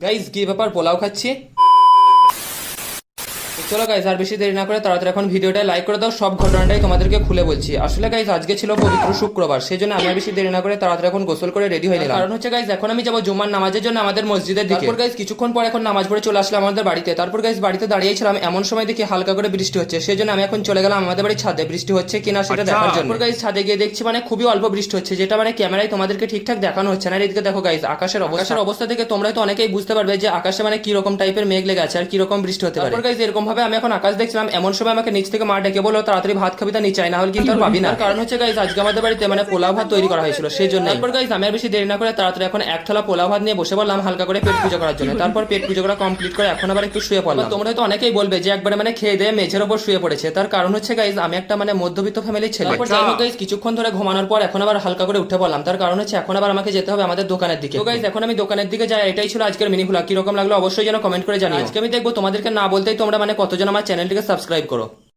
Guys কি ব্যাপার, পোলাও খাচ্ছি। চলো গাইজ আর বেশি দেরি না করে তাড়াতাড়ি এখন ভিডিওটা লাইক করে দাও, সব ঘটনাটাই তোমাদেরকে খুলে বলছি। আসলে গাইজ আজকে ছিল পবিত্র শুক্রবার, সেই জন্য আমি আর বেশি দেরি না করে তাড়াতাড়ি এখন গোসল করে রেডি হয়ে নিলাম। কারণ হচ্ছে গাইজ এখন আমি যাবো জুম্মার নামাজের জন্য আমাদের মসজিদের দিকে। তারপর গাইজ কিছুক্ষণ পর এখন নামাজ পড়ে চলে আসলাম আমাদের বাড়িতে। তারপর গাইজ বাড়িতে দাঁড়িয়েছিলাম, এমন সময় দেখি হালকা করে বৃষ্টি হচ্ছে, সেই জন্য আমি এখন চলে গেলাম আমাদের বাড়ির ছাদে বৃষ্টি হচ্ছে কিনা সেটা দেখার জন্য। গাইজ ছাদে গিয়ে দেখছি মানে খুবই অল্প বৃষ্টি হচ্ছে, যেটা মানে ক্যামেরায় তোমাদেরকে ঠিকঠাক দেখানো হচ্ছে না। এদিকে দেখো গাইজ আকাশের অবস্থা থেকে তোমরা তো অনেকেই বুঝতে পারবে যে আকাশে মানে কি রকম টাইপের মেঘ লেগে আছে আর কি রকম বৃষ্টি হতে পারে। তারপর গাইজ এরকম ভাবে আমি এখন আকাশ দেখছিলাম, এমন সময় আমাকে নিচ থেকে মা ডেকে বললো তাড়াতাড়ি ভাত খাবি, তা নিচে আয়, না হলে কিন্তু আর পাবি না। কারণ হচ্ছে গাইজ আজকে আমাদের বাড়িতে মানে পোলাও ভাত তৈরি করা হয়েছিল, সেই জন্য। তারপর গাইজ আমি আর বেশি দেরি না করে তাড়াতাড়ি এখন এক থালা পোলাও ভাত নিয়ে বসে বললাম হালকা করে পেট পুজো করার জন্য। তারপর পেট পুজো করা কমপ্লিট করে এখন আবার একটু শুয়ে পড়লাম। তোমরা তো অনেকেই বলবে যে একবারে মানে খেয়ে দিয়ে মেঝের ওপর শুয়ে পড়েছে, তার কারণ হচ্ছে গাইজ আমি একটা মানে মধ্যবিত্ত ফ্যামিলির ছেলে। যাই হোক গাইজ কিছুক্ষণ ধরে ঘুমানোর পর এখন আবার হালকা করে উঠে পড়লাম, তার কারণ হচ্ছে এখন আবার আমাকে যেতে হবে আমাদের দোকানের দিকে। তো গাইজ এখন আমি দোকানের দিকে যাই। এটাই ছিল আজকের মিনি ভ্লগ, কিরকম লাগলো অবশ্যই যেন কমেন্ট করে জানিও। আজকে আমি দেখবো তোমাদেরকে না বলতেই তোমরা মানে কতজন আমার চ্যানেলটিকে সাবস্ক্রাইব করো।